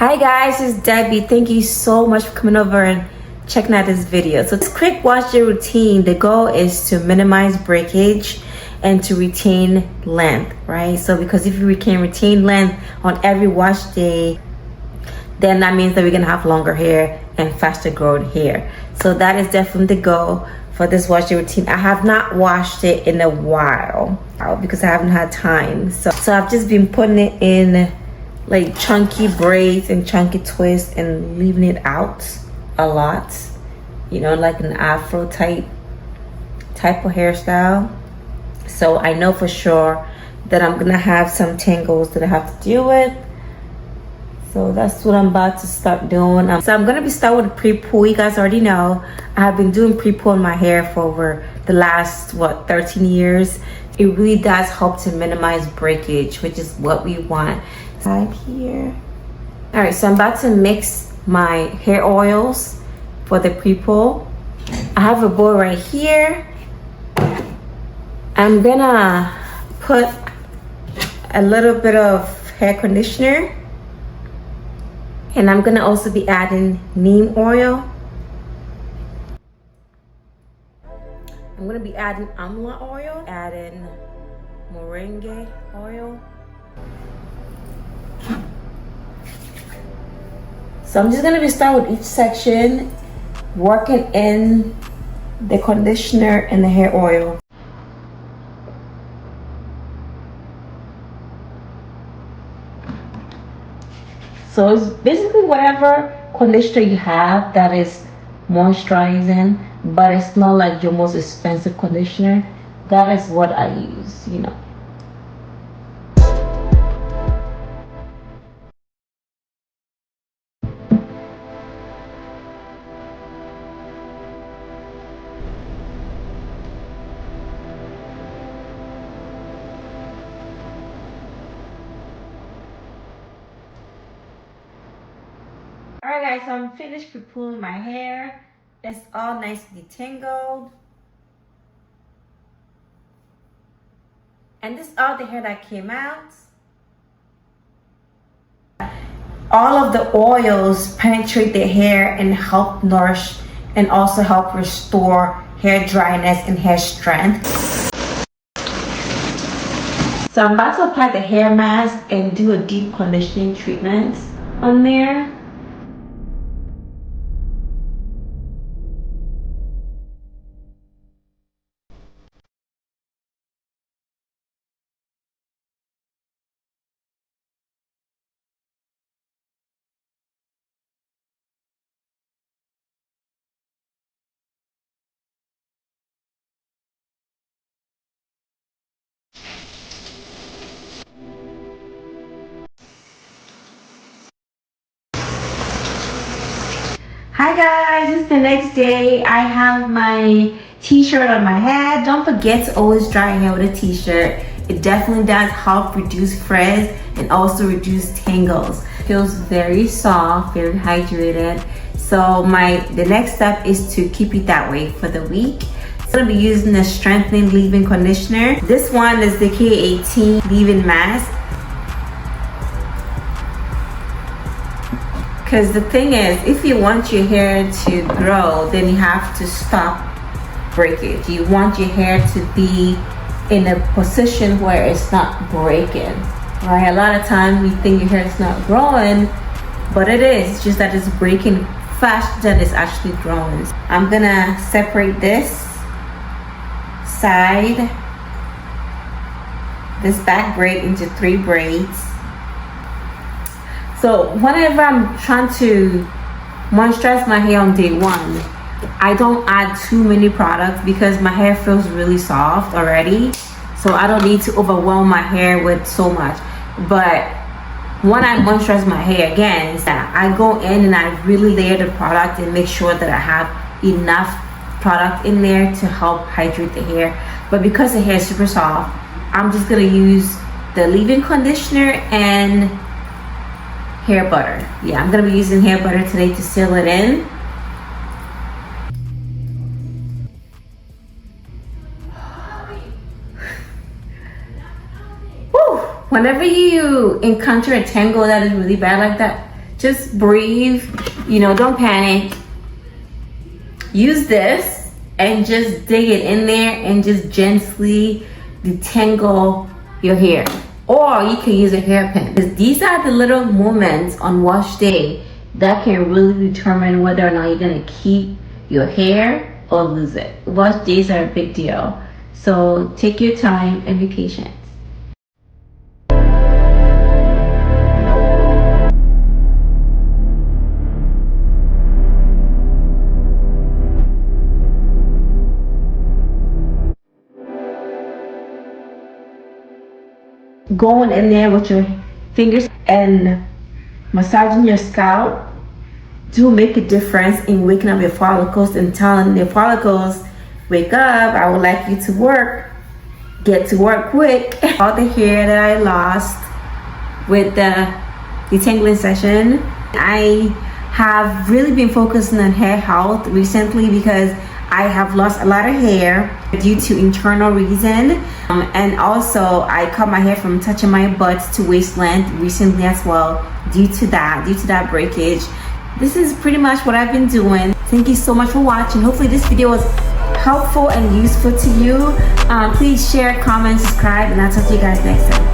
Hi guys, it's Debbie. Thank you so much for coming over and checking out this video. So this quick wash day routine, the goal is to minimize breakage and to retain length, right? So because if you can retain length on every wash day, then that means that we're gonna have longer hair and faster growing hair. So that is definitely the goal for this wash day routine. I have not washed it in a while because I haven't had time. So I've just been putting it in like chunky braids and chunky twists and leaving it out a lot, you know, like an afro type of hairstyle. So I know for sure that I'm gonna have some tangles that I have to deal with. So that's what I'm about to start doing. So I'm gonna be starting with pre-poo. You guys already know I have been doing pre-poo in my hair for over the last 13 years. It really does help to minimize breakage, which is what we want. Side here. All right, so I'm about to mix my hair oils for the pre-poo. I have a bowl right here. I'm gonna put a little bit of hair conditioner, and I'm gonna also be adding neem oil. I'm gonna be adding amla oil, adding moringa oil. So I'm just gonna be starting with each section, working in the conditioner and the hair oil. So it's basically whatever conditioner you have that is moisturizing, but it's not like your most expensive conditioner. That is what I use, you know. Alright guys, so I'm finished pre-pooing my hair. It's all nicely detangled. And this is all the hair that came out. All of the oils penetrate the hair and help nourish and also help restore hair dryness and hair strength. So I'm about to apply the hair mask and do a deep conditioning treatment on there. Hi guys, it's the next day. I have my t-shirt on my head. Don't forget to always dry your hair with a t-shirt. It definitely does help reduce frizz and also reduce tangles. It feels very soft, very hydrated. So the next step is to keep it that way for the week. I'm gonna be using the strengthening leave-in conditioner. This one is the K18 leave-in mask. Because the thing is, if you want your hair to grow, then you have to stop breakage. You want your hair to be in a position where it's not breaking, right? A lot of times we think your hair is not growing, but it is. It's just that it's breaking faster than it's actually growing. I'm gonna separate this side, this back braid into 3 braids. So whenever I'm trying to moisturize my hair on day 1, I don't add too many products because my hair feels really soft already. So I don't need to overwhelm my hair with so much. But when I moisturize my hair, again, is that I go in and I really layer the product and make sure that I have enough product in there to help hydrate the hair. But because the hair is super soft, I'm just gonna use the leave-in conditioner and hair butter. Yeah, I'm gonna be using hair butter today to seal it in. Whew. Whenever you encounter a tangle that is really bad like that, just breathe, you know, don't panic. Use this and just dig it in there and just gently detangle your hair. Or you can use a hairpin. These are the little moments on wash day that can really determine whether or not you're gonna keep your hair or lose it. Wash days are a big deal. So take your time and be patient. Going in there with your fingers and massaging your scalp do make a difference in waking up your follicles and telling your follicles, wake up, I would like you to work, get to work quick. All the hair that I lost with the detangling session, I have really been focusing on hair health recently because I have lost a lot of hair due to internal reason, and also I cut my hair from touching my butt to waist length recently as well due to that breakage. This is pretty much what I've been doing. Thank you so much for watching. Hopefully this video was helpful and useful to you. Please share, comment, subscribe, and I'll talk to you guys next time.